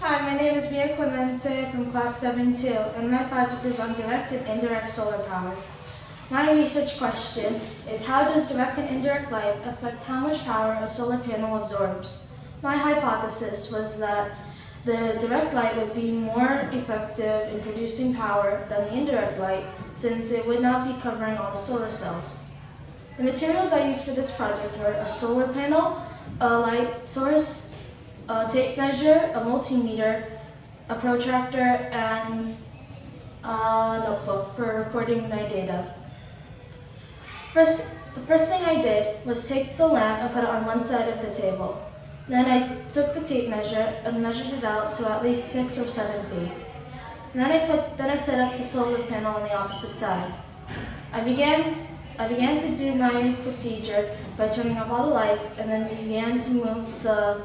Hi, my name is Mia Clemente from Class 7-2, and my project is on direct and indirect solar power. My research question is, how does direct and indirect light affect how much power a solar panel absorbs? My hypothesis was that the direct light would be more effective in producing power than the indirect light, since it would not be covering all the solar cells. The materials I used for this project were a solar panel, a light source, a tape measure, a multimeter, a protractor, and a notebook for recording my data. The first thing I did was take the lamp and put it on one side of the table. Then I took the tape measure and measured it out to at least 6 or 7 feet. And then I set up the solar panel on the opposite side. I began to do my procedure by turning off all the lights, and then began to move the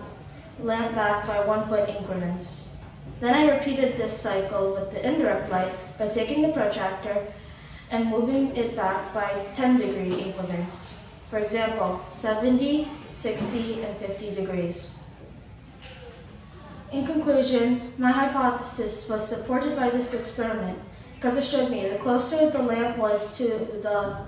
lamp back by 1 foot increments. Then I repeated this cycle with the indirect light by taking the protractor and moving it back by 10-degree increments. For example, 70, 60, and 50 degrees. In conclusion, my hypothesis was supported by this experiment because it showed me the closer the lamp was to the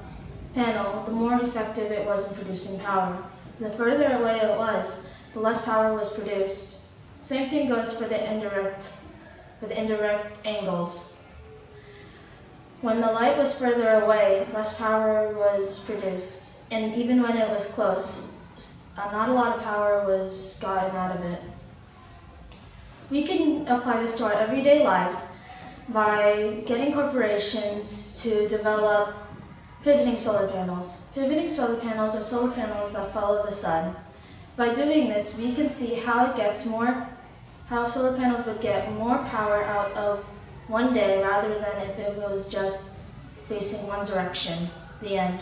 panel, the more effective it was in producing power. The further away it was, the less power was produced. Same thing goes for the indirect angles. When the light was further away, less power was produced. And even when it was close, not a lot of power was gotten out of it. We can apply this to our everyday lives by getting corporations to develop pivoting solar panels. Pivoting solar panels are solar panels that follow the sun. By doing this, we can see how solar panels would get more power out of one day rather than if it was just facing one direction. The end.